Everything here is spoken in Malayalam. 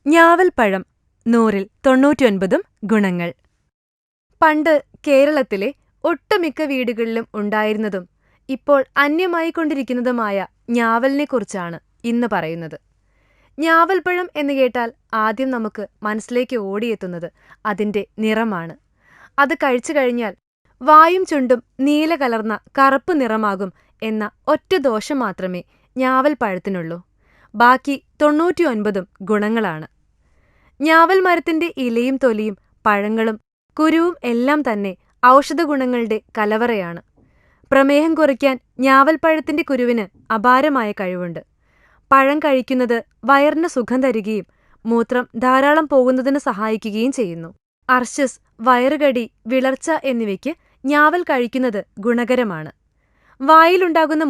ഞാവൽപ്പഴം 100-ൽ 99 ഗുണങ്ങൾ. പണ്ട് കേരളത്തിലെ ഒട്ടുമിക്ക വീടുകളിലും ഉണ്ടായിരുന്നതും ഇപ്പോൾ അന്യമായിക്കൊണ്ടിരിക്കുന്നതുമായ ഞാവലിനെക്കുറിച്ചാണ് ഇന്ന് പറയുന്നത്. ഞാവൽപ്പഴം എന്ന് കേട്ടാൽ ആദ്യം നമുക്ക് മനസ്സിലേക്ക് ഓടിയെത്തുന്നത് അതിന്റെ നിറമാണ്. അത് കഴിച്ചു കഴിഞ്ഞാൽ വായും ചുണ്ടും നീല കലർന്ന കറുപ്പ് നിറമാകും എന്ന ഒറ്റ ദോഷം മാത്രമേ ഞാവൽപ്പഴത്തിനുള്ളൂ. ബാക്കി 99 ഗുണങ്ങളാണ്. ഞാവൽ മരത്തിന്റെ ഇലയും തൊലിയും പഴങ്ങളും കുരുവും എല്ലാം തന്നെ ഔഷധഗുണങ്ങളുടെ കലവറയാണ്. പ്രമേഹം കുറയ്ക്കാൻ ഞാവൽപ്പഴത്തിന്റെ കുരുവിന് അപാരമായ കഴിവുണ്ട്. പഴം കഴിക്കുന്നത് വയറിന് സുഖം തരികയും മൂത്രം ധാരാളം പോകുന്നതിന് സഹായിക്കുകയും ചെയ്യുന്നു. അർശസ്, വയറുകടി, വിളർച്ച എന്നിവയ്ക്ക് ഞാവൽ കഴിക്കുന്നത് ഗുണകരമാണ്. വായിലുണ്ടാകുന്ന